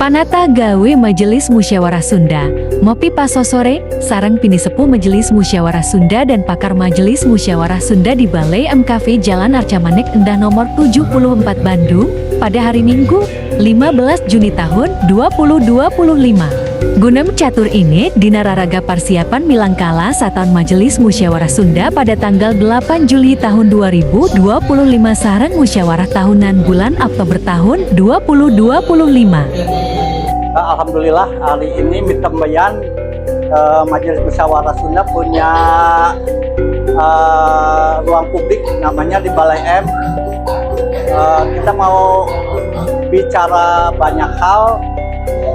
Panata gawe Majelis Musyawarah Sunda, Mopi Paso sore, sarang pini sepuh Majelis Musyawarah Sunda dan pakar Majelis Musyawarah Sunda di Balai MKV Jalan Arcamanik Endah nomor 74 Bandung, pada hari Minggu, 15 Juni tahun 2025. Guna catur ini, Dina Raraga Persiapan Milangkala Satuan Majelis Musyawarah Sunda pada tanggal 8 Juli tahun 2025 sareng musyawarah tahunan bulan Oktober tahun 2025. Alhamdulillah hari ini Mitembayan Majelis Musyawarah Sunda punya ruang publik namanya di Balai M. Kita mau bicara banyak hal,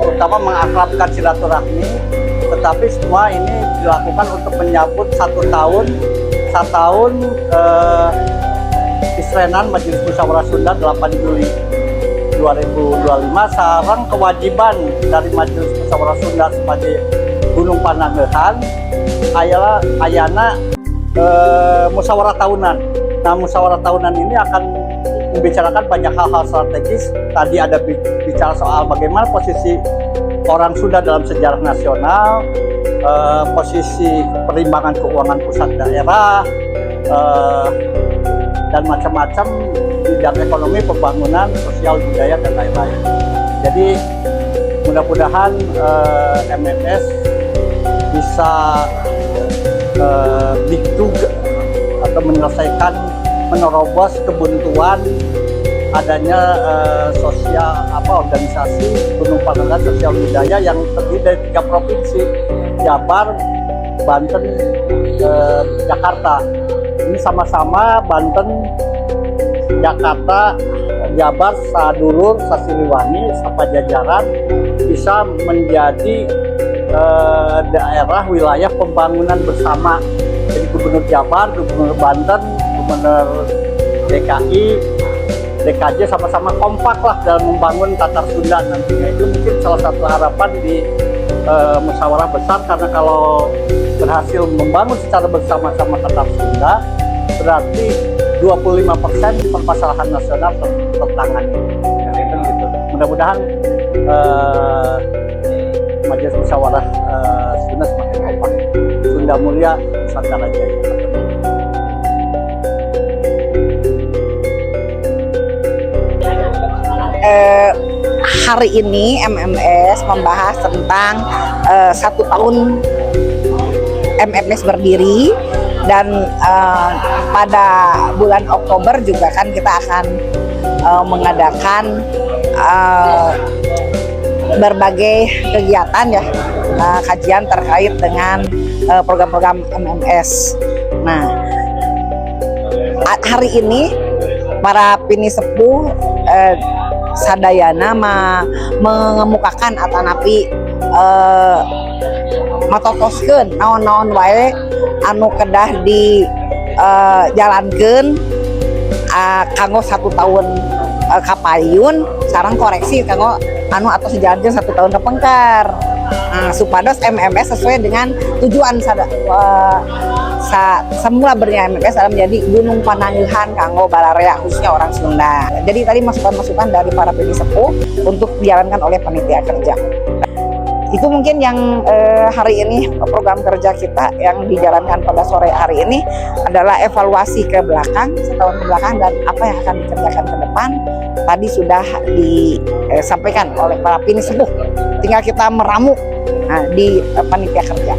terutama mengakrabkan silaturahmi, tetapi semua ini dilakukan untuk menyambut satu tahun Isrenan Majelis Musyawarah Sunda 8 Juli 2025 sarang kewajiban dari Majelis Musyawarah Sunda sebagai Gunung Panangeuhan ayana musyawarah tahunan. Nah, musyawarah tahunan ini akan membicarakan banyak hal-hal strategis. Tadi ada bicara soal bagaimana posisi orang Sunda dalam sejarah nasional, posisi perimbangan keuangan pusat daerah, dan macam-macam bidang ekonomi, pembangunan, sosial, budaya, dan lain-lain. Jadi mudah-mudahan MMS bisa dikdug atau menyelesaikan, menerobos kebuntuan adanya organisasi Gunung Panangeuhan sosial budaya yang terdiri dari 3 provinsi, Jabar, Banten, Jakarta. Ini sama-sama Banten, Jakarta, Jabar, Sadulur, Sasiliwangi, Sapajajaran bisa menjadi daerah wilayah pembangunan bersama. Jadi Gubernur Jabar, Gubernur Banten, Gubernur DKJ sama-sama kompak lah dalam membangun Tatar Sunda nantinya. Itu mungkin salah satu harapan di musyawarah besar, karena kalau berhasil membangun secara bersama-sama Tatar Sunda, berarti 25% permasalahan nasional tertangani. Gitu. Mudah-mudahan Majelis Musyawarah Sunda semakin kompak. Sunda Mulia, Nusantara Jaya. Hari ini MMS membahas tentang 1 tahun MMS berdiri, dan pada bulan Oktober juga kan kita akan mengadakan berbagai kegiatan ya, kajian terkait dengan program-program MMS. Nah, hari ini para pini sepuh sadayana mengemukakan atanapi matotoskeun naon-naon wae anu kedah di jalankeun kanggo 1 tahun kapayun sareng koreksi kanggo anu atau sejalankeun 1 tahun kepengker. Supados MMS sesuai dengan tujuan semula bernyanyi MMS adalah menjadi Gunung Panangeuhan kanggo Balarea khususnya orang Sunda. Jadi tadi masukan-masukan dari para pini sepuh untuk dijalankan oleh panitia kerja. Itu mungkin yang hari ini program kerja kita yang dijalankan pada sore hari ini adalah evaluasi ke belakang, setahun ke belakang, dan apa yang akan dikerjakan ke depan. Tadi sudah disampaikan oleh para pini sepuh. Tinggal kita meramu di panitia kerja.